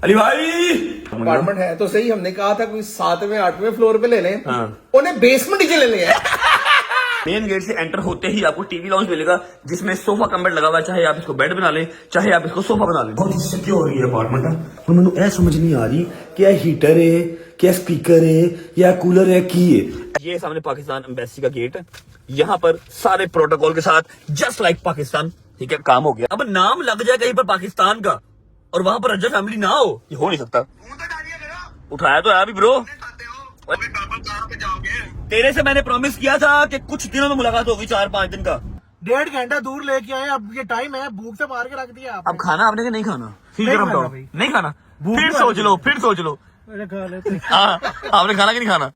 अली भाई अपार्टमेंट है तो सही, हमने कहा था कोई 7वें 8वें फ्लोर पे ले लें, उन्हें बेसमेंट नीचे ले लिया। मेन गेट से एंटर होते ही आपको टीवी लाउंज मिलेगा जिसमें सोफा कम्बेड लगा हुआ है, चाहे आप इसको बेड बना लें चाहे आप इसको सोफा बना लें। बहुत ही सिक्योर है अपार्टमेंट है। तो मैंने ऐ समझ नहीं आ रही क्या हीटर है, क्या स्पीकर है या कूलर है की है। ये सामने पाकिस्तान एम्बेसी का गेट है, यहाँ पर सारे प्रोटोकॉल के साथ जस्ट लाइक पाकिस्तान, ठीक है, काम हो गया। अब नाम लग जाए कहीं पर पाकिस्तान का और वहां पर रजा फैमिली ना हो, ये हो नहीं सकता। उठाया तो है अभी ब्रो, तेरे से मैंने प्रॉमिस किया था कि कुछ दिनों में मुलाकात होगी, 4-5 दिन का। 1.5 घंटा दूर लेके आए, अब ये टाइम है, भूख से मार के रख दिया आपने। अब खाना आपने नहीं खाना, नहीं खाना, भूख फिर सोच लो। अरे खा लेते। हाँ, आपने खाना कि नहीं खाना?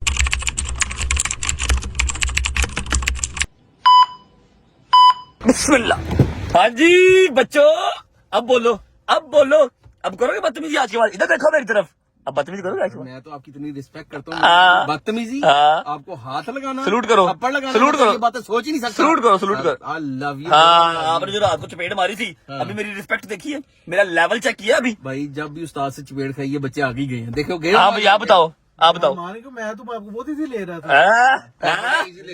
बिस्मिल्लाह। हाँ जी बच्चों, अब बोलो, अब करोगे बदतमीजी आज के बाद? इधर देखो मेरी तरफ, अब बदतमीजी करोगे आज के बाद? मैं तो आपकी इतनी रिस्पेक्ट करता हूँ, बदतमीजी आपको हाथ लगाना, सलूट करो, थप्पड़ लगाना, सलूट करो, ये बातें सोच ही नहीं सकता। सलूट करो। I love you. हाँ, आपने जो रात को चपेट मारी थी, अभी मेरी रिस्पेक्ट देखी है, मेरा लेवल चेक किया अभी। भाई जब भी उस्ताद से चपेट खाई है बच्चे आगे ही गए हैं, देखो गए। आप बताओ। माने को मैं तो आपको बहुत इजी ले रहा था।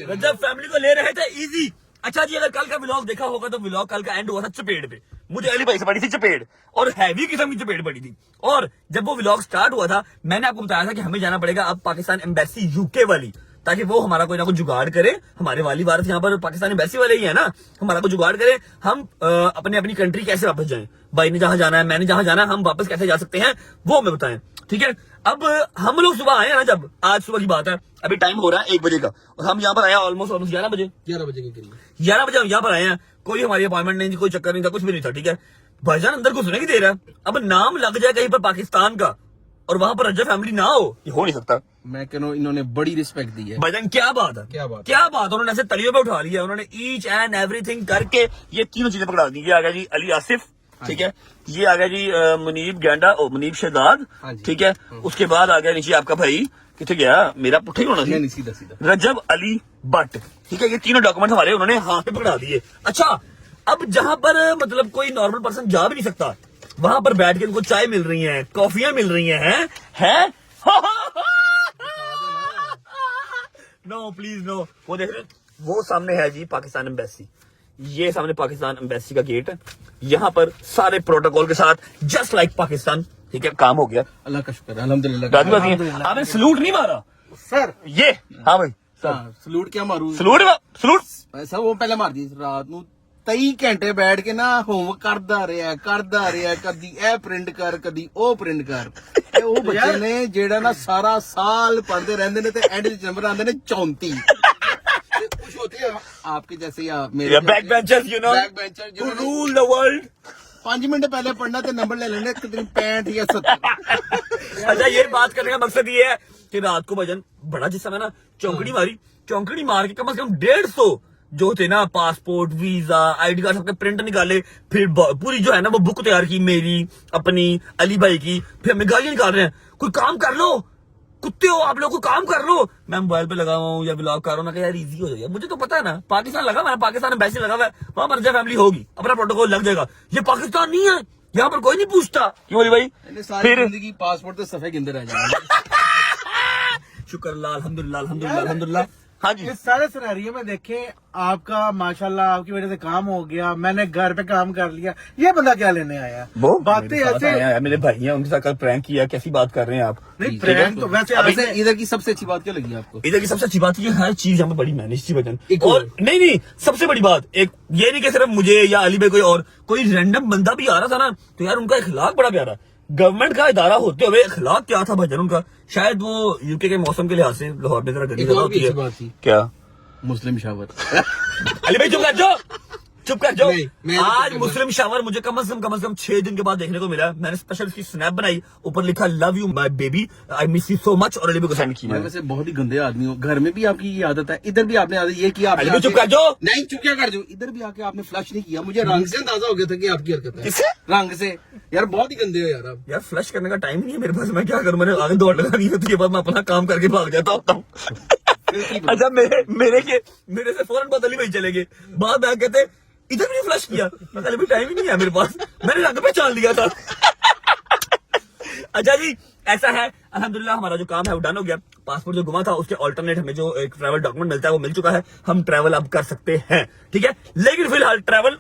रजब फैमिली को ले रहे थे इजी। अच्छा जी, अगर कल का व्लॉग देखा होगा तो व्लॉग कल का एंड हुआ था चपेट पे। मुझे अली भाई से पड़ी थी चपेट, और हैवी किस्म की चपेट पड़ी थी। और जब वो व्लॉग स्टार्ट हुआ था, मैंने आपको बताया था कि हमें जाना पड़ेगा अब पाकिस्तान एम्बेसी यूके वाली, ताकि वो हमारा कोई ना कोई जुगाड़ करे। हमारे वाली वारस यहाँ पर पाकिस्तान एम्बेसी वाले ही है ना, हमारा कोई जुगाड़ करे, हम अपनी कंट्री कैसे वापस जाएं। भाई ने जहां जाना है, मैंने जहां जाना है, हम वापस कैसे जा सकते हैं वो हमें बताएं, ठीक है। अब हम लोग सुबह आए ना, जब आज सुबह की बात है, अभी टाइम हो रहा है 1 बजे का, और हम यहाँ पर आए ऑलमोस्ट 11 बजे के करीब। 11 बजे हम यहाँ पर आए हैं, कोई हमारी अपॉइंटमेंट नहीं थी, कोई चक्कर नहीं था, कुछ भी नहीं था, ठीक है। भाईजान अंदर घुसने की देर है, अब नाम लग जाए कहीं पर पाकिस्तान का और वहां पर रजा फैमिली ना हो, ये हो नहीं सकता। मैं कह रहा हूँ इन्होंने बड़ी रिस्पेक्ट दी है। भाईजान क्या बात है, क्या बात, उन्होंने ऐसे तलियों पे उठा लिया, उन्होंने ईच एंड एवरीथिंग करके ये तीनों चीजें पकड़ा दी। ये आ गया जी अली आसिफ, ठीक है, ये आ गया जी मुनीब गेंडा और मुनीब शहजाद, ठीक है। उसके बाद आ गया नीचे आपका भाई, कितने गया मेरा पुट्ठा ही होना था, सीधा रजब अली भट्ट, ठीक है। ये तीनों डॉक्यूमेंट हमारे उन्होंने हाथ पे पकड़ा दिए। अच्छा, अब जहां पर मतलब कोई नॉर्मल पर्सन जा भी नहीं सकता, वहां पर बैठ के उनको चाय मिल रही है, कॉफियां मिल रही हैं नो प्लीज नो। वो देख रहे, वो सामने है जी पाकिस्तान एम्बेसी, ये सामने पाकिस्तान एम्बेसी का गेट है, यहाँ पर सारे प्रोटोकॉल के साथ जस्ट लाइक पाकिस्तान, ठीक है, काम हो गया। अल्लाह का शुक्र, अल्हम्दुलिल्लाह। आपने सलूट नहीं मारा सर, ये? हाँ भाई, सलूट क्या मारू? सलूट ऐसा वो पहले मार दी रात ਨੂੰ 23 ਘੰਟੇ ਬੈਠ ਕੇ ਨਾ ਹੋਮਵਰਕ ਕਰਦਾ ਰਿਹਾ ਕਦੀ ਇਹ ਪ੍ਰਿੰਟ ਕਰ ਕਦੀ ਉਹ ਪ੍ਰਿੰਟ ਕਰ। ਤੇ ਉਹ ਬੱਚੇ ਨੇ ਜਿਹੜਾ ਨਾ ਸਾਰਾ ਸਾਲ ਪੜ੍ਹਦੇ ਰਹਿੰਦੇ ਨੇ ਤੇ ਐਂਡ ਵਿੱਚ ਨੰਬਰ ਆਉਂਦੇ ਨੇ 34। खुश होते हैं आपके जैसे या मेरे back benchers, you know, back bencher who rule the world। 5 minute पहले पढ़ना तो नंबर ले लेने करीब 65 या 70। अच्छा, ये बात करने का मकसद ये है कि रात को भजन बड़ा जिस समय ना चौंकड़ी मार के कम से कम 150 जो थे ना, पासपोर्ट, वीजा, आईडी कार्ड सबके प्रिंट निकाले, फिर पूरी जो है ना वो बुक तैयार की, मेरी, अपनी, अली भाई की, फिर हमें गालियां निकाल रहे हैं, कोई काम कर लो, कुत्ते हो आप लोग, को काम कर लो। मैं मोबाइल पे लगा हुआ हूँ या ब्लॉग कर रहा हूँ, मैं यार इजी हो जाएगा, मुझे तो पता है ना, पाकिस्तान लगा हुआ है, पाकिस्तान में वैसे लगा हुआ है, वहां पर रजा फैमिली होगी, अपना प्रोटोकॉल लग जाएगा। ये पाकिस्तान नहीं है, यहाँ पर कोई नहीं पूछता, क्यों बोली भाई? फिर जिंदगी पासपोर्ट तो सफे गिंदे रह जाएगा। शुक्र अल्लाह, अल्हम्दुलिल्लाह। हाँ जी, इस सारे सिनेरियो में देखें, आपका माशाल्लाह आपकी वजह से काम हो गया, मैंने घर पे काम कर लिया, ये बंदा क्या लेने आया? वो बातें ऐसे, मेरे भाई हैं, उनके साथ कल प्रैंक किया, कैसी बात कर रहे हैं आप? नहीं प्रैंक तो वैसे इधर की सबसे अच्छी बात क्या लगी आपको? इधर की सबसे अच्छी बात ये हर चीज यहाँ पे बड़ी मैनेज थी वजन। और नहीं, सबसे बड़ी बात एक ये नहीं कि सिर्फ मुझे या अली भाई, कोई रैंडम बंदा भी आ रहा था ना, तो यार उनका इखलाक बड़ा प्यारा। गवर्नमेंट का इदारा होते हुए इखलाक क्या था भजन उनका, शायद वो यूके के मौसम के लिहाज से लाहौर में जरा गर्मी ज्यादा होती है। क्या मुस्लिम शावर? अली भाई चुप कर जाओ। आज मुस्लिम शावर मुझे कम से कम 6 दिन के बाद देखने को मिला। मैंने स्पेशल उसकी स्नैप बनाई, ऊपर लिखा love you my baby, I miss you so much, और अली भाई को सेंड किया। मैं वैसे बहुत ही गंदे आदमी हूँ, घर में भी आपकी ये आदत है, इधर भी आपने आदत ये किया। अली भाई चुप कर जाओ। नहीं चुप क्या कर जाओ, इधर भी आके आपने फ्लश नहीं किया, मुझे रंग से अंदाजा हो गया था कि आपकी हरकत है। किससे? रंग से। यार बहुत ही गंदे हो यार आप। यार फ्लश करने का टाइम नहीं है मेरे पास, मैं क्या करूं, मैंने आगे दौड़ लगानी होती है, बाद मैं अपना काम करके भाग जाता हूँ। अच्छा, मेरे से फौरन बाद अली भाई चले गए, बाद में कहते इधर भी फ्लश किया, मैं भी टाइम ही नहीं है मेरे पास, मैंने रंग पहचान लिया था। अच्छा जी, ऐसा है अल्हम्दुलिल्लाह हमारा जो काम है वो डन हो गया। पासपोर्ट जो गुमा था उसके ऑल्टरनेट हमें जो एक ट्रैवल डॉक्यूमेंट मिलता है वो मिल चुका है। हम ट्रैवल अब कर सकते हैं, ठीक है। लेकिन फिलहाल ट्रैवल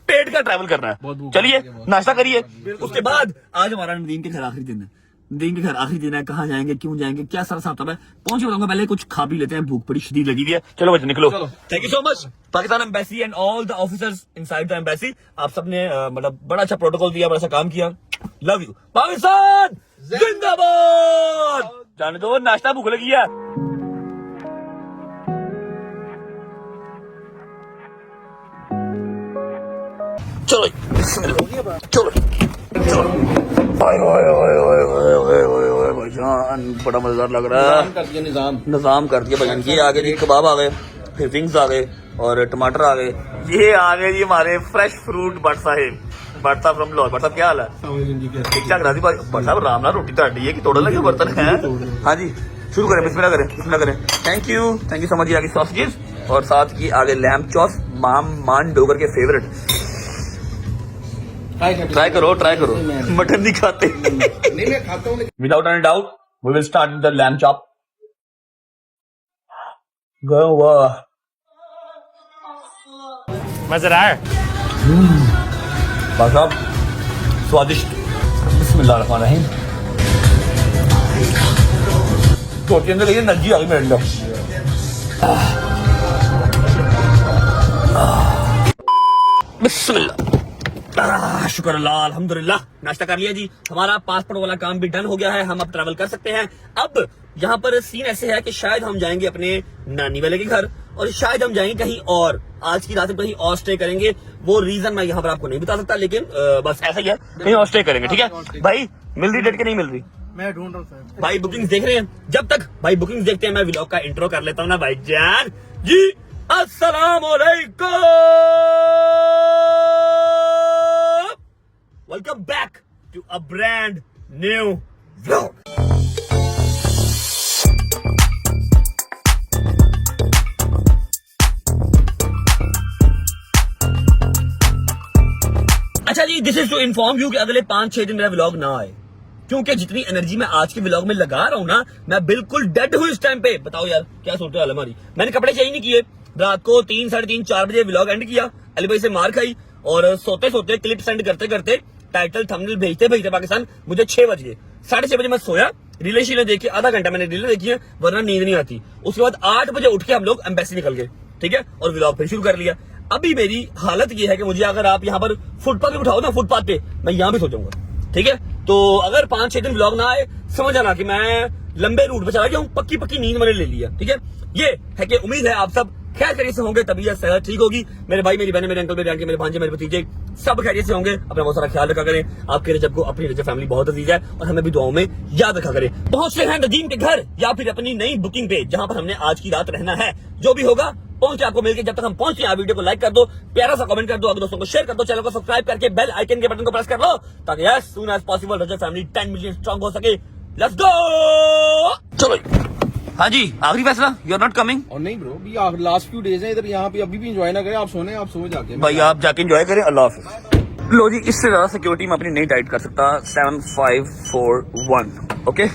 पेट का ट्रैवल करना है। चलिए नाश्ता करिए, उसके बाद आज हमारा नदीम के घर आखिरी दिन है। नदीम के घर आखिरी दिन है, कहाँ जाएंगे, क्यों जाएंगे, क्या सारा साथ है पहुंच बताऊंगा। पहले कुछ खा भी लेते हैं, भूख बड़ी शदीद लगी हुई है। चलो बच्चे निकलो। Thank you so much Pakistan embassy and all the officers inside the embassy. आप सबने मतलब बड़ा अच्छा प्रोटोकॉल दिया, बड़ा अच्छा काम किया। लव यू पाकिस्तान जिंदाबाद। जाने दो, नाश्ता भूख लगी है। चलो चलो चलो। भाईजान बड़ा मजेदार लग रहा है। कर दिया निजाम कर दिया भाईजान। ये आ गए जी कबाब आ गए, फिर विंग्स आ गए और टमाटर आ गए। ये आ गए जी हमारे फ्रेश फ्रूट भट्ट साहिब। भट्ट साहब फ्रॉम लाहौर। भट्ट साहब क्या हाल है? ठीक ठाक राजी भाई। भट्ट साहब राम नाल रोटी ताड़ी है कि तोड़न लगे बर्तन है? हाँ जी शुरू करें, बिस्मिल्लाह करें, बिस्मिल्लाह करें। Thank you so much. आगे सॉसेजेस और साथ की आगे लैम्प चॉप्स, मान डोगर के फेवरेट। ट्राई करो मटन नहीं खाते। नहीं मैं खाता हूँ। Without any doubt we will start with the lamb chop. गो वाह मजेदार। भाई साहब स्वादिष्ट। बिस्मिल्लाहिर्रहमानिर्रहीम। तो के अंदर ये एनर्जी आ गई मेरे अंदर। बिस्मिल्लाह। शुक्र अल्लाह अल्हम्दुलिल्लाह। नाश्ता कर लिया जी, हमारा पासपोर्ट वाला काम भी डन हो गया है। हम अब ट्रैवल कर सकते हैं। अब यहाँ पर सीन ऐसे है कि शायद हम जाएंगे अपने नानी वाले के घर और शायद हम जाएंगे कहीं और। आज की रात में कहीं और स्टे करेंगे। वो रीजन मैं यहाँ पर आपको नहीं बता सकता, लेकिन बस ऐसा ही है, कहीं और स्टे करेंगे, ठीक है भाई। मिल रही डेट की नहीं मिल रही मैं ढूंढ रहा हूँ भाई। बुकिंग देख रहे हैं? जब तक भाई बुकिंग देखते हैं मैं व्लॉग का इंट्रो कर लेता हूँ ना भाई जान जी। अस्सलाम वालेकुम, welcome back to a brand new vlog. अच्छा जी, this is to inform you कि अगले 5-6 दिन मेरा व्लॉग ना आए, क्योंकि जितनी एनर्जी मैं आज के व्लॉग में लगा रहा हूं ना, मैं बिल्कुल डेड हूं इस टाइम पे। बताओ यार क्या सोचते हो हमारी। मैंने कपड़े चेंज नहीं किए, रात को 3, 3:30, 4 बजे व्लॉग एंड किया। अली भाई से मार खाई और सोते सोते क्लिप सेंड करते करते टाइटल थंबनेल भेजते भेजते पाकिस्तान मुझे 6 बज गए। 6:30 बजे मैं सोया, रीलें शीलें देखी, आधा घंटा मैंने रीलें देखी है वरना नींद नहीं आती। उसके बाद 8 बजे उठ के हम लोग एम्बेसी निकल गए, ठीक है, और व्लॉग फिर शुरू कर लिया। अभी मेरी हालत ये है कि मुझे अगर आप यहाँ पर फुटपाथ पे उठाओ ना, फुटपाथ पे मैं यहाँ भी सो जाऊंगा, ठीक है। तो अगर 5-6 दिन व्लॉग ना आए समझ आना कि मैं लंबे रूट पे चला गया हूँ। पक्की पक्की नींद मैंने ले लिया, ठीक है। ये है कि उम्मीद है आप सब खैर खैरियत से होंगे, तबीयत सेहत ठीक होगी। मेरे भाई, मेरी बहन, मेरे अंकल, मेरे आंटी, मेरे भांजे, मेरे भतीजे सब खैरियत से होंगे। अपना बहुत सारा ख्याल रखा करें। आपके रजब को, अपनी रजब फैमिली बहुत अजीज है और हमें भी दुआओं में याद रखा करें। पहुंच रहे हैं नदीम के घर या फिर अपनी नई बुकिंग पे, जहां पर हमने आज की रात रहना है। जो भी होगा पहुंचे आपको मिलके। जब तक हम पहुंचे आप वीडियो को लाइक कर दो, प्यारा सा कमेंट कर दो, अगर दोस्तों को शेयर कर दो, चैनल को सब्सक्राइब करके बेल आइकन के बटन को प्रेस कर लो ताकि एज सून एज पॉसिबल रजब फैमिली 10 मिलियन स्ट्रांग हो सके। Let's go. चलो हाँ जी, आखिरी फैसला, यू आर नॉट कमिंग। और नहीं ब्रो, भी आप लास्ट फ्यू डेज हैं इधर, यहाँ पे अभी भी एंजॉय ना करें। आप सोने, आप सो जाके भाई, आप जाके एंजॉय करें। अल्लाह हाफिज। लो जी, इससे ज्यादा सिक्योरिटी मैं अपनी नहीं टाइट कर सकता। 7, 5, 4, 1 ओके।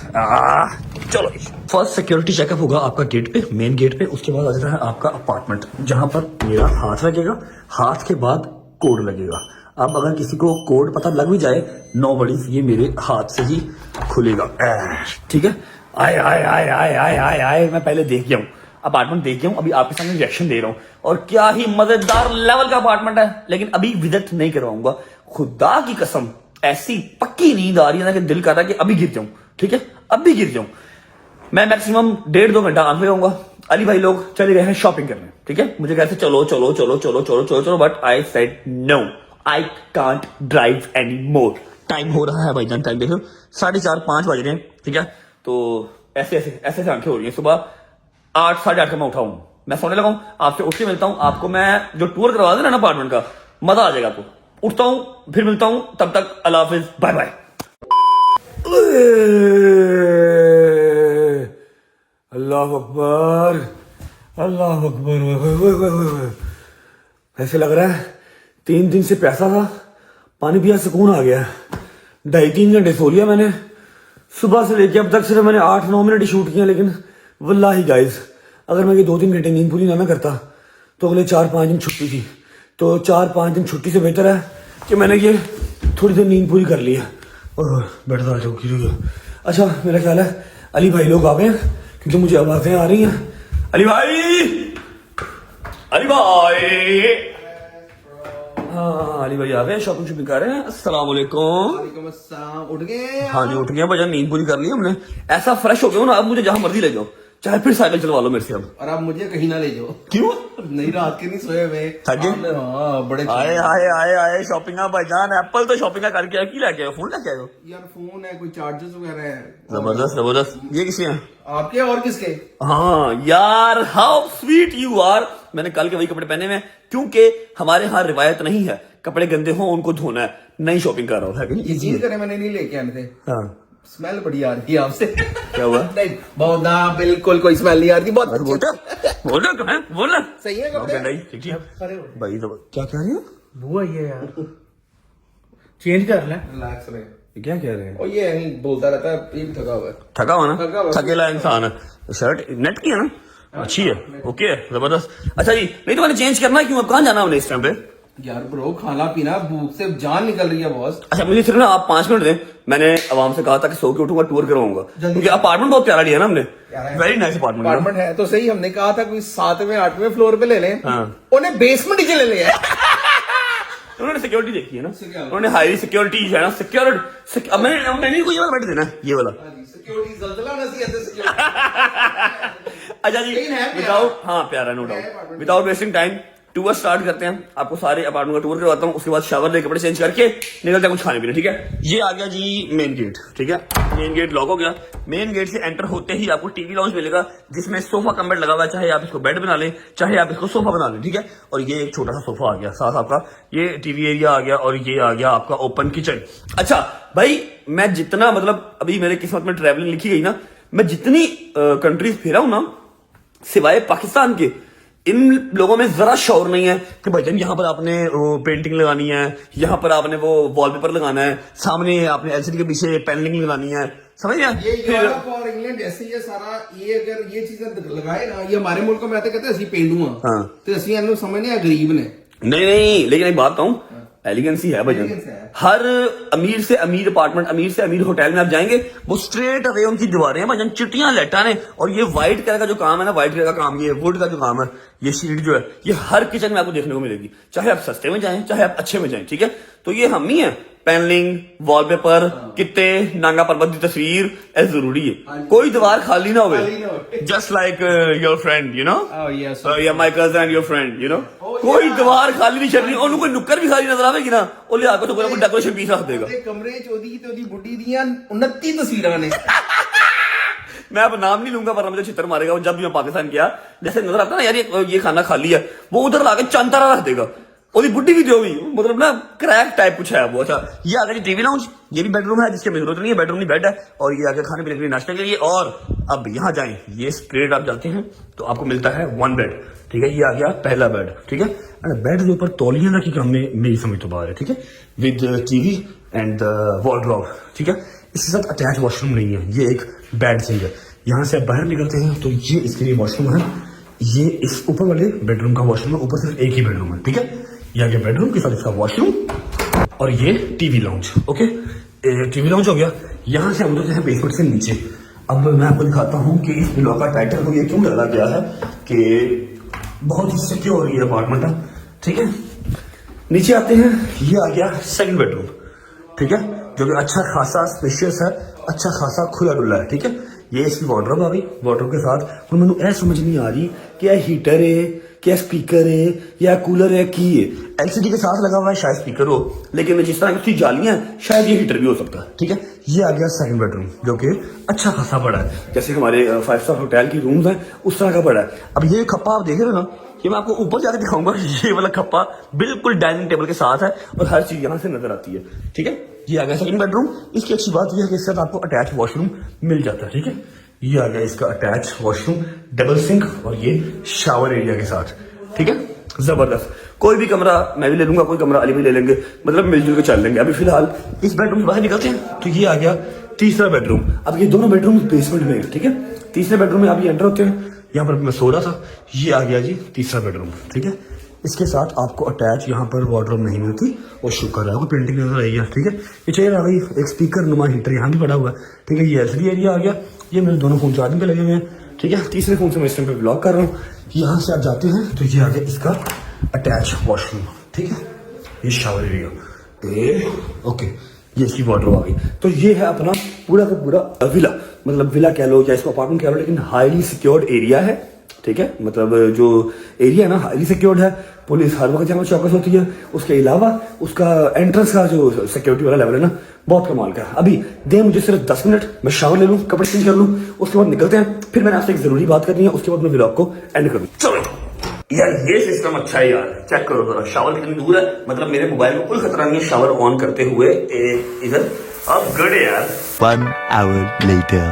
चलो फर्स्ट सिक्योरिटी चेकअप होगा आपका गेट पे, मेन गेट पे। उसके बाद आ जाता है आपका अपार्टमेंट, जहां पर मेरा हाथ लगेगा, हाथ के बाद कोड लगेगा। अब अगर किसी को कोड पता लग भी जाए, नो वरीज, ये मेरे हाथ से ही खुलेगा, ठीक है। आए आए आए आए आए आए आए, मैं पहले देख गया हूँ अपार्टमेंट, देख गया हूँ, अभी आपके सामने रिएक्शन दे रहा हूँ। और क्या ही मजेदार लेवल का अपार्टमेंट है, लेकिन अभी विजिट नहीं करवाऊंगा। खुदा की कसम ऐसी पक्की नींद आ रही है ना कि दिल कर रहा है कि अभी गिर जाऊं, ठीक है, अभी गिर जाऊं। मैं मैक्सिमम 1.5-2 घंटा आंख में रहूंगा। अली भाई लोग चले गए हैं शॉपिंग करने, ठीक है। मुझे कहते चलो चलो चलो चलो चलो चलो चलो, but I said no, I can't drive any more. Time हो रहा है भाईजान, टाइम देखो 4:30-5 बज रहे हैं, ठीक है। तो ऐसे ऐसे ऐसे ऐसे आंखें हो रही है। सुबह 8, 8:30 का मैं उठा हूं, मैं सोने लगा हूं। आपसे उठ के मिलता हूं, आपको मैं जो टूर करवा देना ना अपार्टमेंट का, मजा आ जाएगा आपको। उठता हूं, फिर मिलता हूं, तब तक अल्लाह हाफिज, बाय बाय। अल्लाह अकबर, अल्लाह अकबर। ऐसे लग रहा है 3 दिन से प्यासा था, पानी पिया सुकून आ गया। 2.5-3 घंटे सो लिया मैंने, सुबह से लेके अब तक सिर्फ मैंने 8-9 मिनट ही शूट किया, लेकिन वल्लाही गाइस अगर मैं ये 2-3 घंटे नींद पूरी ना करता तो अगले 4-5 दिन छुट्टी थी, तो 4-5 दिन छुट्टी से बेहतर है कि मैंने ये थोड़ी देर नींद पूरी कर ली है। और बैठता चौकी। अच्छा मेरा ख्याल है अली भाई लोग आ गए हैं क्योंकि मुझे आवाजें आ रही हैं। अली भाई, अली भाई, हाँ अली भाई आ गए, शॉपिंग कर रहे हैं। अस्सलाम वालेकुम। वालेकुम अस्सलाम। उठ गए? हाँ जी उठ गए भजन, नींद पूरी कर ली हमने, ऐसा फ्रेश हो गया हूं ना, अब मुझे जहां मर्जी ले जाओ, चाहे फिर साइकिल चलवा लो मेरे से अब। और आप मुझे कहीं ना ले जाओ। क्यों? नहीं रात के नहीं सोए हुए। थक गए? हाँ बड़े आए आए आए आए शॉपिंग भाईजान, एप्पल तो शॉपिंग करके आए, की लेके आए, फोन लेके आए हो? यार फोन है, कोई चार्जेस वगैरह है। जबरदस्त जबरदस्त। ये किसके हैं? आपके और किसके? हाँ यार हाउ स्वीट यू आर। मैंने कल के वही कपड़े पहने हुए हैं क्योंकि हमारे यहाँ रिवायत नहीं है कपड़े गंदे हो उनको धोना है, नई शॉपिंग कर रहा हूँ। यकीन करें मैंने नहीं लेके आने थे। हाँ स्मेल बड़ी आ रही है आपसे। क्या हुआ? नहीं बहुत ना, बिल्कुल कोई स्मेल नहीं आ रही। बहुत बोलना तो है, बोलना सही है कपड़े। ठीक ठीक भाई। तो क्या कह रही हो? बुआ ये यार चेंज कर ले। रिलैक्स रहे। क्या कह रहे हैं? और ये यहीं बोलता रहता है, ये भी थका हुआ है। थका हुआ थका ना, हुआ। थकेला इंसान है। शर्ट नेट की है ना, अच्छी है, ओके है, जबरदस्त। अच्छा जी, नहीं तो मैंने चेंज करना है, क्यों अब कहाँ जाना हमने इस टाइम पे? यार ब्रो खाना पीना, भूख से जान निकल रही है बॉस। अच्छा मुझे सिर्फ ना आप 5 मिनट दें, मैंने आवाम से कहा था कि सो के उठूंगा टूर करवाऊंगा, क्योंकि अपार्टमेंट बहुत प्यारा लिया ना हमने, वेरी नाइस अपार्टमेंट। अपार्टमेंट है तो सही, हमने कहा था कोई 7वें 8वें फ्लोर पे ले लें। हाँ। उन्हें बेसमेंट नीचे ले लिया। उन्होंने सिक्योरिटी देखी है ना, उन्होंने हाई सिक्योरिटी है ना, सिक्योरिटी। अब मैंने कोई वाला बैठ देना ये वाला। सिक्योरिटी जल्दला नसीहत है सिक्योरिटी। अच्छा जी विदाउट, हाँ प्यारा no doubt, without wasting time tour start करते हैं। आपको सारे अपार्टमेंट का टूर करवाता हूँ, उसके बाद शावर लेके कपड़े चेंज करके निकलते हैं कुछ खाने पीने, ठीक है? ये आ गया जी मेन गेट, ठीक है? मेन गेट लॉक हो गया। मेन गेट से एंटर होते ही आपको टीवी लाउंज मिलेगा जिसमें सोफा कम बेड लगा हुआ है, चाहे आप इसको बेड बना लें चाहे आप इसको सोफा बना लें, ठीक है? और ये एक छोटा सा सोफा आ गया साथ, आपका ये टीवी एरिया आ गया, और ये आ गया आपका ओपन किचन। अच्छा भाई मैं जितना मतलब अभी मेरे किस्मत में ट्रैवलिंग लिखी गई ना, मैं जितनी कंट्रीज फिरा हूं ना सिवाय पाकिस्तान के, इन लोगों में जरा शौर नहीं है कि भाईजान यहाँ पर आपने पेंटिंग लगानी है, यहाँ पर आपने वो वॉलपेपर लगाना है, सामने आपने एलसीडी के पीछे पैनलिंग लगानी है, समझ गया? ये यूरोप और इंग्लैंड ऐसे ये सारा, ये अगर ये चीजें लगाए ना, ये हमारे मुल्क में आते कहते हैं असली पेंडू हाँ। तो असली इन्होंने समझने गरीब ने। नहीं लेकिन एक बात कहूं, एलिगेंसी है भाईजान। हर अमीर से अमीर अपार्टमेंट, अमीर से अमीर होटल में आप जाएंगे, वो स्ट्रेट अवे उनकी दीवारें हैं भाईजान, चिट्टियां लेटा ने, और ये व्हाइट कलर का जो काम है ना, व्हाइट कलर का काम, ये वुड का जो काम है, ये शीट जो है, ये हर किचन में आपको देखने को मिलेगी, चाहे आप सस्ते में जाएं चाहे आप अच्छे में जाएं, ठीक है? तो ये हम ही है, पैनलिंग, वॉलपेपर, कित्ते, नांगा पर्वत की तस्वीर, ऐसा जरूरी है, कोई दीवार खाली ना हो, just like your friend, you know, या my cousin and your friend, you know, कोई दीवार खाली नहीं छड़नी, और कोई नुक्कर भी खाली नजर आवेगी ना, वो लिया तो कोई डेकोरेशन पीस रख देगा। कमरे चोदी तो बुढ़ी दिया 29 तस्वीर ने। मैं अब नाम नहीं लूंगा वरना मुझे छितर मारेगा। जब भी मैं पाकिस्तान गया, जैसे नजर आता ना यार ये खाना खाली है, वो उधर लाके चांतारा रख देगा, और बुड्ढी भी जो भी मतलब ना क्रैक टाइप कुछ है वो। अच्छा ये आ गया टीवी लाउंज, ये भी बेडरूम है जिसकी जरूरत नहीं है, बेडरूम नहीं बेड है, और ये आ गया खाने पीने के लिए नाश्ते के लिए। और अब यहाँ जाएं, ये स्ट्रेट आप जाते हैं तो आपको मिलता है 1 बेड, ठीक है? ये आ गया पहला बेड, ठीक है? बेड के ऊपर तौलियां रखी हमने, मेरी समझ तो बाहर है, ठीक है? विद टीवी एंड वॉर्डरोब, ठीक है? इसके साथ अटैच वॉशरूम नहीं है, ये एक बेड सिंग है। यहाँ से आप बाहर निकलते हैं तो ये इसके लिए वॉशरूम है, ये इस ऊपर वाले बेडरूम का वॉशरूम है, ऊपर सिर्फ एक ही बेडरूम है, ठीक है? ये आ गया बेडरूम के साथ इसका वॉशरूम, और ये TV lounge, okay? TV lounge हो गया। यहाँ से हम लोग हैं बेसमेंट से नीचे। अब मैं आपको दिखाता हूँ कि इस ब्लॉक का टाइटल को ये क्यों डाला गया है कि बहुत ही सिक्योर ये अपार्टमेंट है, ठीक है? नीचे आते हैं, ये आ गया सेकंड बेडरूम, ठीक है? जो कि अच्छा खासा स्पेशियस है, अच्छा खासा खुला डुल्ला है, ठीक है? ये इसकी वार्डरोब आ गई, वार्डरोब के साथ तो मैंने ऐसा समझ नहीं आ रही क्या हीटर है, क्या स्पीकर है, या कूलर है, की है? एलसीडी के साथ लगा हुआ है, शायद स्पीकर हो, लेकिन जिस तरह की उसकी जालियां हैं शायद ये हीटर भी हो सकता है, ठीक है? ये आ गया सेकंड बेडरूम जो कि अच्छा खासा बड़ा है, जैसे हमारे 5 स्टार होटल की रूम्स हैं उस तरह का बड़ा है। अब ये खप्पा आप देख रहे हो ना, ये मैं आपको ऊपर जाकर दिखाऊंगा, ये वाला खप्पा बिल्कुल डाइनिंग टेबल के साथ है, और हर चीज यहाँ से नजर आती है, ठीक है? ये आ गया सेकंड बेडरूम। इसकी अच्छी बात यह है कि इसके साथ आपको अटैच वॉशरूम मिल जाता है, ठीक है? ये आ गया इसका अटैच वॉशरूम, डबल सिंक, और ये शावर एरिया के साथ, ठीक है? जबरदस्त। कोई भी कमरा मैं भी ले लूंगा, कोई कमरा अली भी ले लेंगे, मतलब मिलजुल के चल लेंगे। अभी फिलहाल इस बेडरूम से बाहर निकलते हैं तो ये आ गया तीसरा बेडरूम। अब ये दोनों बेडरूम बेसमेंट में है, ठीक है। तीसरे बेडरूम में आप ये एंटर होते हैं, यहाँ पर मैं सो रहा था, ये आ गया जी तीसरा बेडरूम, ठीक है। इसके साथ आपको अटैच यहाँ पर वार्डरोब नहीं मिलती और शुक्र है, पेंटिंग नजर आई है, ठीक है। ये चेयर आ गई, एक स्पीकर नुमा हीटर यहाँ भी पड़ा हुआ है, ठीक है। ये एलसीडी एरिया आ गया, ये मेरे दोनों फोन चार्जिंग पे लगे हुए हैं, ठीक है। तीसरे फोन से मैं इस टाइम पे ब्लॉग कर रहा हूँ। यहाँ से आप जाते हैं तो ये आ गया इसका अटैच वॉशरूम, ठीक है। ये शावर एरिया, ओके, ये इसकी वार्डरोब आ गई। तो ये है अपना पूरा का पूरा विला, मतलब विला कह लो या इसको अपार्टमेंट कह लो, लेकिन हाईली सिक्योर्ड एरिया है, ठीक है। मतलब जो एरिया है ना हाईली सिक्योर्ड है, पुलिस हर वक्त जहाँ पर चौकस होती है। उसके अलावा उसका एंट्रेंस का जो सिक्योरिटी वाला लेवल है ना, बहुत कमाल का है। अभी दे मुझे सिर्फ 10 मिनट, मैं शावर ले लूँ, कपड़े चेंज कर लूँ, उसके बाद निकलते हैं। फिर मैंने आपसे एक जरूरी बात करनी है, उसके बाद मैं व्लॉग को एंड करूँ। चलो यार, ये सिस्टम अच्छा है यार, चेक करो जरा, शावर कितनी दूर है, मतलब मेरे मोबाइल को कोई खतरा नहीं है शावर ऑन करते हुए इधर। अब गुड है यार। 1 hour later.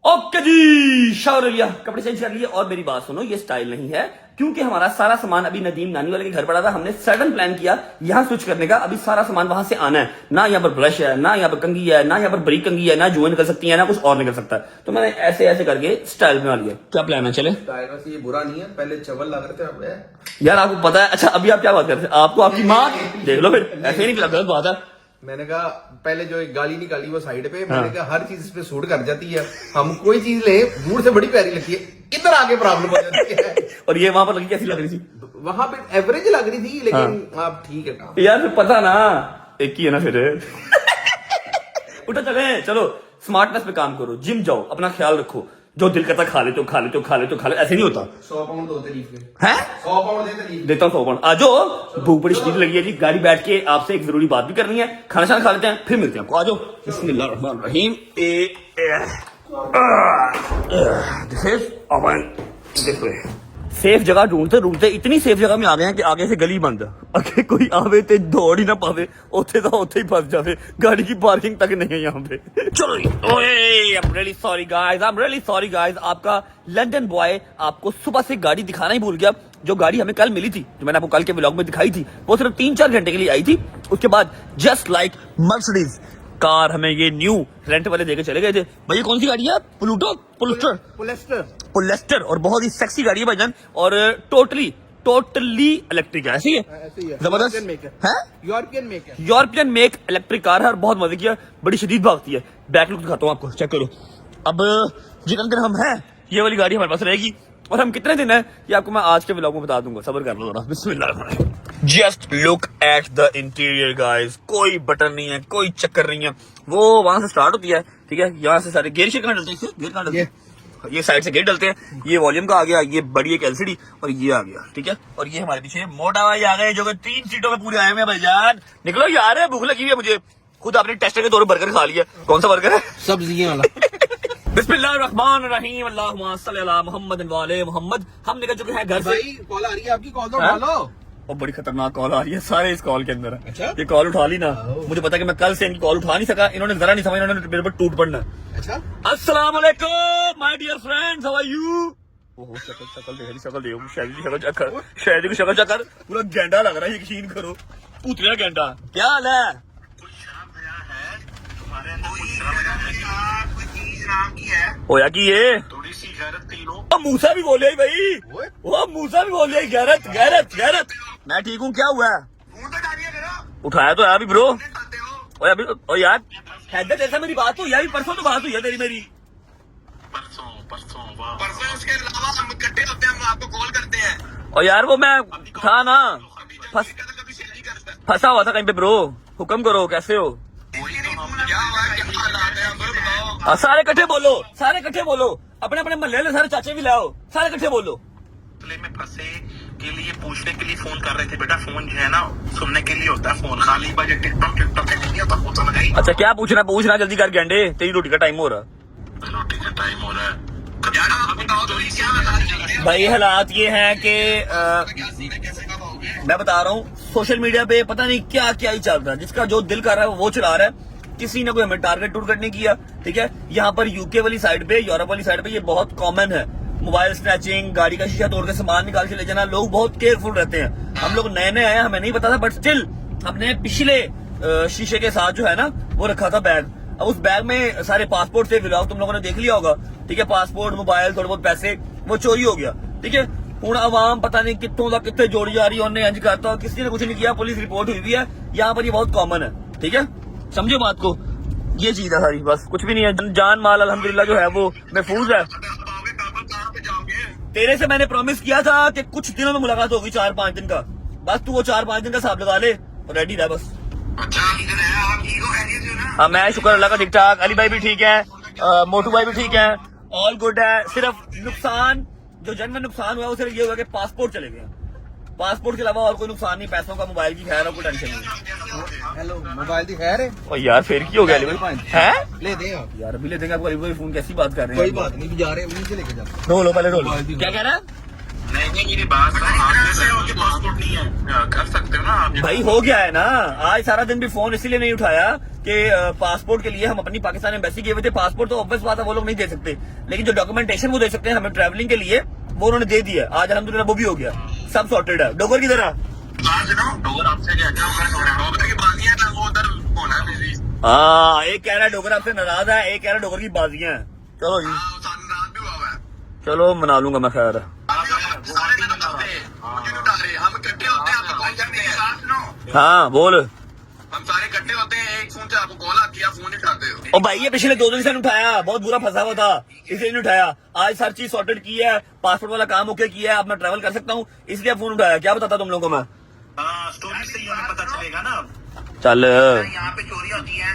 ओके जी, शावर लिया, कपड़े चेंज कर लिए, और मेरी बात सुनो, ये स्टाइल नहीं है, क्योंकि हमारा सारा सामान अभी नदीम नानी वाले के घर पड़ा था। हमने सडन प्लान किया यहाँ स्विच करने का, अभी सारा सामान वहां से आना है। ना यहाँ पर ब्रश है, ना यहाँ पर कंघी है, ना यहाँ पर बरीक कंघी है, ना जुएं निकल सकती है, ना कुछ और निकल सकता है। तो मैंने ऐसे ऐसे करके स्टाइल बना लिया। क्या प्लान है? चले से ये बुरा नहीं है, पहले चवल लग रहे थे अब यार, आपको पता है। अच्छा, अभी आप क्या बात करते हैं? आपको आपकी माँ देख लो, फिर ऐसे ही नहीं, गलत बात है। मैंने कहा पहले जो एक गाली निकाली वो साइड पे, मैंने कहा हर चीज इस पे सूट कर जाती है, हम कोई चीज ले दूर से बड़ी प्यारी लगती है, इधर आके प्रॉब्लम हो जाती है। और ये वहां पर लगी कैसी लग रही थी? वहां पे एवरेज लग रही थी, लेकिन आप ठीक है ना यार, फिर पता ना, एक ही है ना फिर। उठो चले, चलो स्मार्टनेस पे काम करो, जिम जाओ, अपना ख्याल रखो, जो दिल करता खा लेते हो, खा लेते हो, खा लेते हो, खा ले, ऐसे नहीं होता। 100 पाउंड दो तरीफ के, हैं? 100 पाउंड दे तरीफ देता हूँ 100 पाउंड। आ जाओ, भूख बड़ी शदीद लगी है जी, गाड़ी बैठ के आपसे एक जरूरी बात भी करनी है, खाना शाना खा लेते हैं, फिर मिलते हैं आपको। आ जाओ। बिस्मिल्लाहिर्रहमानिर्रहीम। This is Aman, this way. Safe जगह ढूंढते ढूंढते इतनी सेफ जगह में आ गए हैं कि आगे से गली बंद, आगे कोई आवे ते दौड़ ही ना पावे, ओथे तो ओथे ही फंस जावे, गाड़ी की पार्किंग तक नहीं है यहाँ पे। चलो जी। ओए, I am really sorry guys, आपका लंदन बॉय आपको सुबह से गाड़ी दिखाना ही भूल गया। जो गाड़ी हमें कल मिली थी, जो मैंने आपको कल के व्लॉग में दिखाई थी, वो सिर्फ 3-4 घंटे के लिए आई थी। उसके बाद जस्ट लाइक मर्सिडीज कार हमें ये न्यू रेंट वाले देके चले गए थे। भैया कौन सी गाड़ी है? पुलेस्टर, और बहुत ही सेक्सी गाड़ी है भाईजान, और टोटली इलेक्ट्रिक है। ऐसी है, जबरदस्त है, यूरोपियन मेक इलेक्ट्रिक कार है, और बहुत मजे की है, बड़ी शदीद भागती है। बैक लुक दिखाता हूँ आपको, चेक करो। अब जितने दिन हम हैं, ये वाली गाड़ी हमारे पास रहेगी, और हम कितने दिन है ये आपको मैं आज के व्लॉग में बता दूंगा, सब्र कर लो जरा। बिस्मिल्लाह। Just look at the interior guys, कोई बटन नहीं है, कोई चक्कर नहीं है, वो वहां से स्टार्ट होती है, ठीक है। यहाँ से सारे गेयर कहाँ डलते हैं, गेयर कहाँ डलते हैं, ये साइड से गेट डलते हैं। ये वॉल्यूम का आ गया, ये बड़ी एक एलसीडी, और ये आ गया, ठीक है। और ये हमारे पीछे मोटा भाई आ गए, जो कि 3 सीटों में पूरे आए हुए हैं भाईजान। निकलो यार, भूख लगी हुई है मुझे, खुद आपने टेस्टर के तौर पर बर्गर खा लिया। कौन सा बर्गर है? सब्जियां वाला। बिस्मिल्लाहिर्रहमानिर्रहीम, अल्लाहुम्मा सल्ली अला मुहम्मद व आले मुहम्मद। हम निकल चुके हैं घर से। भाई कॉल आ रही है आपकी, कॉल तो उठा लो। और बड़ी खतरनाक कॉल आ रही है, सारे इस कॉल के अंदर है। अच्छा? ये कॉल उठा ली ना, मुझे पता कि मैं कल से इनकी कॉल उठा नहीं सका, इन्होंने जरा नहीं समझा, इन्होंने मेरे पर टूट पड़ना। अच्छा, अस्सलाम वालेकुम my dear friends, how are you? ओहो, शक्ल देखो, शायद की शक्ल चेक कर, पूरा गेंडा लग रहा है, यकीन करो, पूतला गेंडा। क्या हाल है? होया कि ये थोड़ी सी गैरत थी लो। मूसा भी बोले भाई, वो मूसा भी बोले, गैरत। मैं ठीक हूँ, क्या हुआ है? उठाया तो यार अभी ब्रो, और अभी और यार हैदर जैसा मेरी बात हुई यार, परसों तो बात हुई है तेरी मेरी। परसों उसके अलावा हम इकट्ठे होते हैं, हम आपको कॉल करते हैं। और यार वो मैं था ना, फंसा हुआ था कहीं पे ब्रो, हुक्म करो, कैसे हो? सारे इकट्ठे बोलो, अपने अपने महल्ले में सारे चाचे भी लाओ, सारे इकट्ठे बोलो। में फंसे के लिए पूछने के लिए फोन कर रहे थे बेटा, फोन जो है ना सुनने के लिए होता है, फोन खाली बजे टिकटॉक के नहीं होता, फोन समझ आई? अच्छा क्या पूछना जल्दी कर गेंडे, तेरी रोटी का टाइम हो रहा है। रोटी का टाइम हो रहा है यार, आप बताओ तो क्या भाई हालात ये है कि मैं बता रहा हूँ, सोशल मीडिया पे पता नहीं क्या क्या ही चल रहा है, जिसका जो दिल कर रहा है वो चला रहा है, किसी ने कोई हमें टारगेट टूरगेट नहीं किया, ठीक है। यहाँ पर यूके वाली साइड पे, यूरोप वाली साइड पे ये बहुत कॉमन है, मोबाइल स्नैचिंग, गाड़ी का शीशा तोड़ के सामान निकाल के ले जाना, लोग बहुत केयरफुल रहते हैं। हम लोग नए नए आए, हमें नहीं पता था, बट स्टिल हमने पिछले शीशे के साथ जो है ना वो रखा था बैग। अब उस बैग में सारे पासपोर्ट थे, व्लॉग तुम लोगों ने देख लिया होगा, ठीक है। पासपोर्ट, मोबाइल, थोड़े बहुत पैसे, वो चोरी हो गया, ठीक है। हूं आवाम पता नहीं कितों का कितने जोड़ी जा रही है, उन्हें इंज करता, किसी ने कुछ नहीं किया, पुलिस रिपोर्ट हुई भी है, यहाँ पर ये बहुत कॉमन है, ठीक है। समझो बात को, ये चीज है सारी, बस कुछ भी नहीं है। जान माल अल्हम्दुलिल्लाह जो है वो महफूज है। तेरे से मैंने प्रॉमिस किया था कि कुछ दिनों में मुलाकात होगी, 4-5 दिन का, बस तू वो 4-5 दिन का हिसाब लगा ले, रेडी रह बस। हाँ, मैं शुक्र अल्लाह का ठीक ठाक, अली भाई भी ठीक है, मोटू भाई भी ठीक है, ऑल गुड है। सिर्फ नुकसान, जो जन्म नुकसान हुआ वो सिर्फ ये हुआ कि पासपोर्ट चले गए। पासपोर्ट के अलावा और कोई नुकसान नहीं, पैसों का, मोबाइल की खैर, और कोई टेंशन नहीं। हेलो, मोबाइल दी खैर है? ओ यार फिर की हो गया अली भाई? हैं? ले दे आप। यार अभी ले देंगे आपको, अली भाई फोन कैसी बात कर रहे हैं? कोई बात नहीं, जा रहे हैं, वहीं से लेके जा। रो लो पहले, रो लो। क्या कह रहा है? नहीं मेरी बात पासपोर्ट नहीं है, कर सकते हो ना आप। भाई हो गया है ना, आज सारा दिन भी फोन इसीलिए नहीं उठाया कि पासपोर्ट के लिए हम अपनी पाकिस्तान एम्बेसी गए हुए थे। पासपोर्ट तो ऑब्वियस बात है वो लोग नहीं दे सकते, लेकिन जो डॉक्यूमेंटेशन वो दे सकते हैं हमें ट्रैवलिंग के लिए, वो उन्होंने दे दिया। आज अल्हम्दुलिल्लाह वो भी हो गया, सब सॉर्टेड है। डोगर की तरह डोगर आपसे क्या डोगर की बाजियां ना, वो उधर होना है मेरी। हाँ, एक कह रहा है डोगर आपसे नाराज है, एक कह रहा है डोगर की बाजियां हैं। चलो जी, रात भी हुआ है। चलो मना लूंगा मैं, खैर। हम इकट्ठे होते हैं, आपको कॉल करते हैं। हाँ बोल। हम सारे इकट्ठे होते हैं, एक फोन से आपको कॉल आती है, आप फोन उठाते हो। ओ भाई ये पिछले 2 दिन से नहीं उठाया, बहुत बुरा फंसा हुआ था, इसलिए नहीं उठाया। आज हर चीज सॉर्टेड की है, पासपोर्ट वाला काम ओके किया है, अब मैं ट्रैवल कर सकता हूँ, इसलिए फोन उठाया। क्या बताता तुम लोगों को मैं? स्टोरी से ही हमें पता चलेगा ना। चल यहाँ पे चोरी होती है,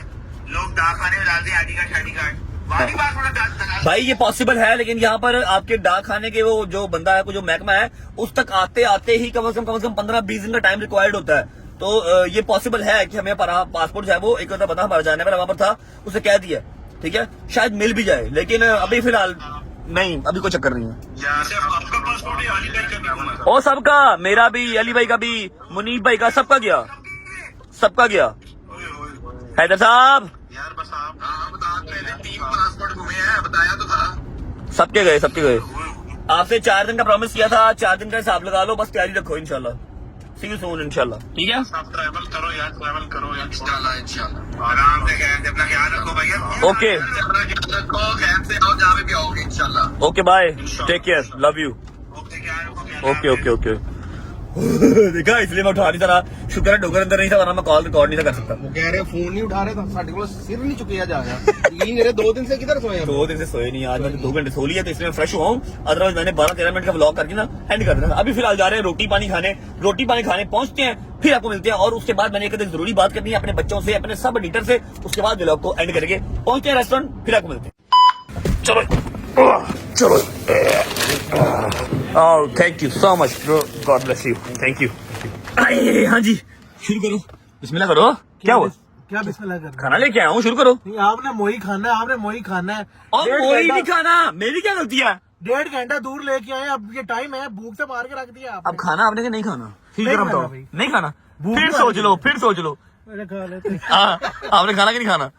लोग डाक खाने में डालते हैं आईडी कार्ड। वाली बात थोड़ा डालते भाई ये पॉसिबल है, लेकिन यहाँ पर आपके डाक खाने के वो जो बंदा है, जो महकमा है, उस तक आते आते ही कम से कम 15-20 दिन का टाइम रिक्वायर्ड होता है। तो ये पॉसिबल है कि हमें पासपोर्ट जो है वो एक बंदा हमारा जाने पर वहां पर था, उसे कह दिया, ठीक है, शायद मिल भी जाए, लेकिन अभी फिलहाल नहीं, अभी कोई चक्कर नहीं है। आपका पासपोर्ट है, अली भाई का भी। और सबका, मेरा भी, अली भाई का भी, मुनीब भाई का, सबका गया, सबका गया। हैदर साहब यार बस आप बता रहे 3 पासपोर्ट घूमे हैं, बताया तो था। सबके गए, सबके गए। आपसे 4 दिन का प्रॉमिस किया था, 4 दिन का हिसाब लगा लो, बस तैयारी रखो इंशाल्लाह। सी यू सून इंशाल्लाह, ठीक है। आप ट्रैवल करो यार, ट्रैवल करो यार, इंशाल्लाह आराम से, खैर से अपना ख्याल रखो भैया। ओके अपना ख्याल रखो, खैर से आओ, जहाँ भी आओगे इंशाल्लाह। Okay bye, take care, love you. Okay ख्याल ओके ओके ओके। देखा, इसलिए मैं उठा नहीं था, शुक्र है डोगर अंदर नहीं था, वरना मैं कॉल रिकॉर्ड नहीं था कर सकता। वो कह रहे फोन नहीं उठा रहे तो साढ़े को सिर नहीं चुकिया जा रहा। यकीन करे 2 दिन से किधर सोए हम? 2 दिन से सोए नहीं, आज मैंने 2 घंटे सो लिया, तो इसलिए मैं फ्रेश हुआ हूँ। अदरवाइज मैंने 12-13 मिनट का व्लॉग करके ना एंड कर देना। अभी फिलहाल जा रहे हैं रोटी पानी खाने पहुंचते हैं, फिर आपको मिलते हैं। और उसके बाद मैंने एक जरूरी बात करनी है अपने बच्चों से, अपने सब एडिटर से, उसके बाद व्लॉग को एंड करके पहुंचते हैं रेस्टोरेंट, फिर आपको मिलते हैं। चलो चलो। Oh thank you so much bro, God bless you, thank you. हाँ जी, शुरू करो, बिस्मिल्लाह करो। क्या हुआ? क्या बिस्मिल्लाह कर रहे खाना लेके आया हूँ, शुरू करो। हैं? आपने मोही खाना है, आपने मोही खाना है। और 1.5 वही घंटा- नहीं खाना, मेरी क्या गलती है? 1.5 घंटा दूर लेके आए, अब ये टाइम है, भूख से मार के रख दिया अब आपने। खाना आपने कि नहीं खाना? ठीक नहीं है खाना बताओ, भाई। नहीं खाना, भूख फिर तो सोच आ लो, गई। फिर सोच लो। मैंने खा लेते हैं। हाँ, आपने खाना कि नहीं खाना?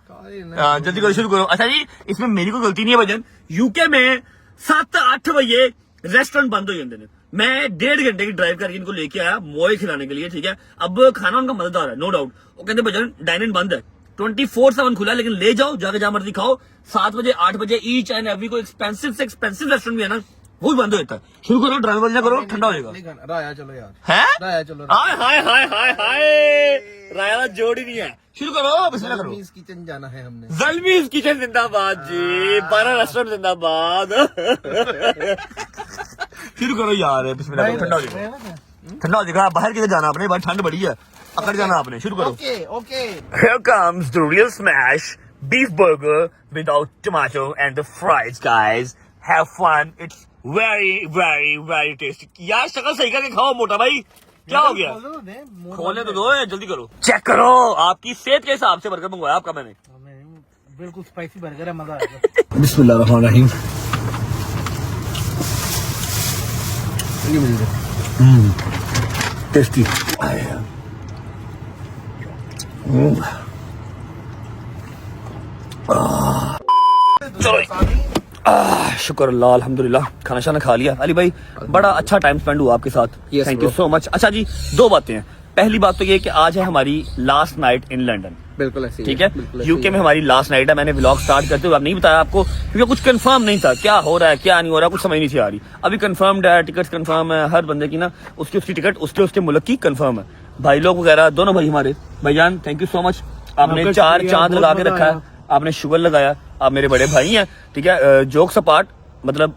हाँ, जल्दी करो, शुरू करो। अच्छा जी, इसमें मेरी कोई गलती नहीं है भजन। यूके में 7-8 बजे रेस्टोरेंट बंद हो जाते हैं। मैं 1.5 घंटे की ड्राइव करके इनको लेके आया मोए खिलाने के लिए, ठीक है। अब खाना उनका मजेदार है, नो डाउट। वो कहते भजन डाइन इन बंद है, 24/7 खुला है, लेकिन ले जाओ, जाके जहां मर्जी खाओ। 7 बजे 8 बजे ईच एंड एवरी कोई एक्सपेंसिव से एक्सपेंसिव रेस्टोरेंट भी है ना, वो भी बंद हो जाता है। शुरू करो, ड्राइव बंद करो, ठंडा हो जाएगा। नहीं खाना, राया चलो यार, है राया चलो। हाय हाय हाय हाय हाय, राया जोड़ ही नहीं है। शुरू करो, बिस्मिल्लाह करो। मीस किचन जाना है हमने। जलमीज किचन जिंदाबाद जी, 12 रेस्टोरेंट जिंदाबाद। शुरू करो यार, बिस्मिल्लाह करो, ठंडा हो जाएगा, ठंडा हो जाएगा। बाहर किधर जाना आपने? भाई ठंड बड़ी है, अकड़ जाना आपने। शुरू करो। Okay okay. Here comes the real smash beef burger without tomato and the fries, guys. Have fun. It's very, very, very tasty. यार शक्ल सही करके खाओ मोटा भाई, क्या हो गया? खोलने तो दो, जल्दी करो। चेक करो, आपकी सेहत के हिसाब से बर्गर मंगवाया आपका मैंने। बिल्कुल स्पाइसी बर्गर है, मजा आएगा। बिस्मिल्लाहिर्रहमानिर्रहीम। टेस्टी। चलो शुक्र अल्लाह अल्हम्दुलिल्लाह, खाना शाना खा लिया। अली भाई बड़ा अच्छा टाइम स्पेंड हुआ आपके साथ, Yes, thank you bro. So much. अच्छा जी, दो बातें हैं। पहली बात तो ये कि आज है हमारी लास्ट नाइट इन लंदन, बिल्कुल ऐसी ठीक है। बिल्कुल ऐसी यूके में हमारी लास्ट नाइट है। मैंने व्लॉग स्टार्ट करते हुए अब नहीं बताया आपको, क्योंकि कुछ कंफर्म नहीं था क्या हो रहा है क्या नहीं हो रहा, कुछ समझ नहीं थी आ रही। अभी कंफर्म्ड है, टिकट कंफर्म है, हर बंदे की ना उसकी टिकट उसके मुल्क की कंफर्म है। भाई लोग वगैरह दोनों भाई हमारे भाईजान, थैंक यू सो मच। आपने आपका 4 शुक्रिया, चांद बहुत लगा के मजा रखा है, आया। आपने शुगर लगाया, आप मेरे बड़े भाई हैं, ठीक है। जोक्स अपार्ट, मतलब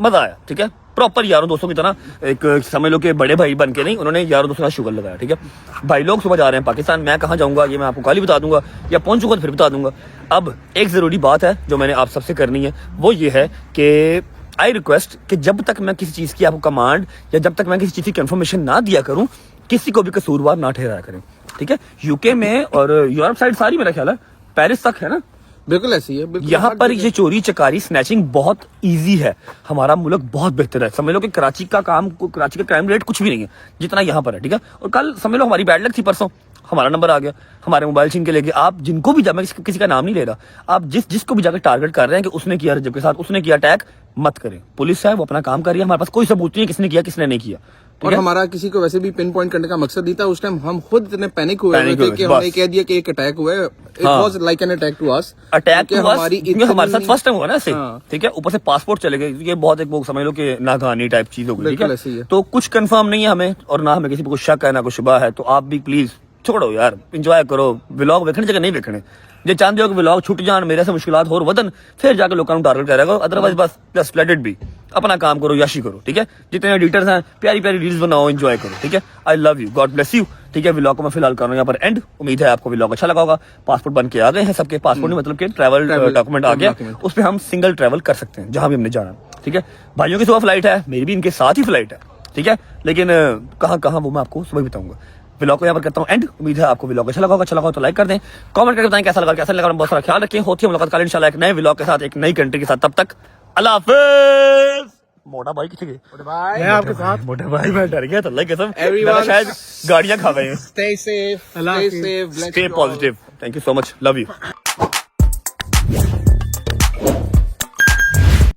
मजा आया, ठीक है। प्रॉपर यारों दोस्तों की तरह, एक समझ लो कि बड़े भाई बन के नहीं, उन्होंने यारों दोस्तों का शुगर लगाया, ठीक है। भाई लोग सुबह जा रहे हैं पाकिस्तान, मैं कहाँ जाऊंगा ये मैं आपको कल ही बता दूंगा, या पहुंच चुका तो फिर बता दूंगा। अब एक जरूरी बात है जो मैंने आप सबसे करनी है, वो ये है कि आई रिक्वेस्ट कि जब तक मैं किसी चीज की आपको कमांड या जब तक मैं किसी चीज की कंफर्मेशन ना दिया करूं, किसी को भी कसूरवार ना ठहराया करें, ठीक है। यूके में और यूरोप साइड सारी मेरा ख्याल है, पेरिस तक है ना, बिल्कुल ऐसी है। बिल्कुल यहाँ हर पर जगह। ये चोरी चकारी स्नैचिंग बहुत इजी है। हमारा मुल्क बहुत बेहतर है। समझ लो कि कराची का क्राइम रेट कुछ भी नहीं है जितना यहाँ पर है, ठीक है। और कल समझ लो हमारी बैड लक थी, परसों हमारा नंबर आ गया, हमारे मोबाइल छीन के लेके। आप जिनको भी मैं किसी का नाम नहीं ले रहा, आप जिसको भी जाकर टारगेट कर रहे हैं कि उसने किया रजब के साथ, उसने किया अटैक, मत करें। पुलिस है वो अपना काम कर रही है, हमारे पास कोई सबूत नहीं है किसने किया किसने नहीं किया, ठीक और है? हमारा किसी को वैसे भी पिन पॉइंट करने का मकसद नहीं था। उस टाइम हम खुद इतने पैनिक हुए Panic थे हुए, कि बस। हमने कह दिया कि एक अटैक हुआ है। इट हाँ। Was like an attack to us. Attack क्योंकि हमारे साथ फर्स्ट टाइम हुआ ना ऐसे, हाँ। ठीक है। ऊपर से पासपोर्ट चले गए, ये बहुत एक वो समझ लो कि नाकानी टाइप चीज हो गई, ठीक बिल्कुल ऐसे ही है। है। तो कुछ कंफर्म नहीं है हमें, और ना हमें किसी पे कुछ शक है ना कुछ शुबा है, तो आप भी प्लीज छोड़ो यार, इंजॉय करो। व्लॉग देखने जगह नहीं देखने, जे चाहते हो कि व्लॉग छुट जान, मेरे से मुश्किलात होर वदन, फिर जाकर लोगों को टारगेट करेगा। अदरवाइज बस जस्ट लेट इट बी, अपना काम करो, याशी करो, ठीक है। जितने एडिटर्स हैं प्यारी प्यारी रील्स बनाओ, एंजॉय करो, ठीक है। I love you, God bless you, ठीक है। व्लॉग को मैं फिलहाल कर रहा हूँ यहाँ पर एंड। उम्मीद है आपको व्लॉग अच्छा लगा होगा। पासपोर्ट बन के आ गए हैं सबके, पासपोर्ट नहीं मतलब कि ट्रैवल डॉक्यूमेंट आ गया, document। उस पर हम सिंगल ट्रैवल कर सकते हैं जहां भी हमने जाना, ठीक है। भाइयों की सुबह फ्लाइट है, मेरी भी इनके साथ ही फ्लाइट है, ठीक है। लेकिन कहाँ कहाँ वो मैं आपको सुबह बताऊंगा। व्लॉग को यहाँ पर करता हूँ एंड। उम्मीद है आपको व्लॉग अच्छा लगा होगा, अच्छा लगा हो तो लाइक कर दें, कमेंट करके बताएं कैसा लगा। बहुत सारा ख्याल रखें, होती है मुलाकात कल इंशाल्लाह एक नए व्लॉग के साथ, एक नई कंट्री के साथ। तब तक अल्लाह हाफिज। मोटा भाई किसी के मैं आपके साथ। मोटा भाई मैं डर गया था, अल्लाह की कसम, Everyone- मैं शायद गाड़ियां खा गए हैं। Stay safe, Allah stay Hafiz. safe, bless stay you all. Positive, thank you so much, love you.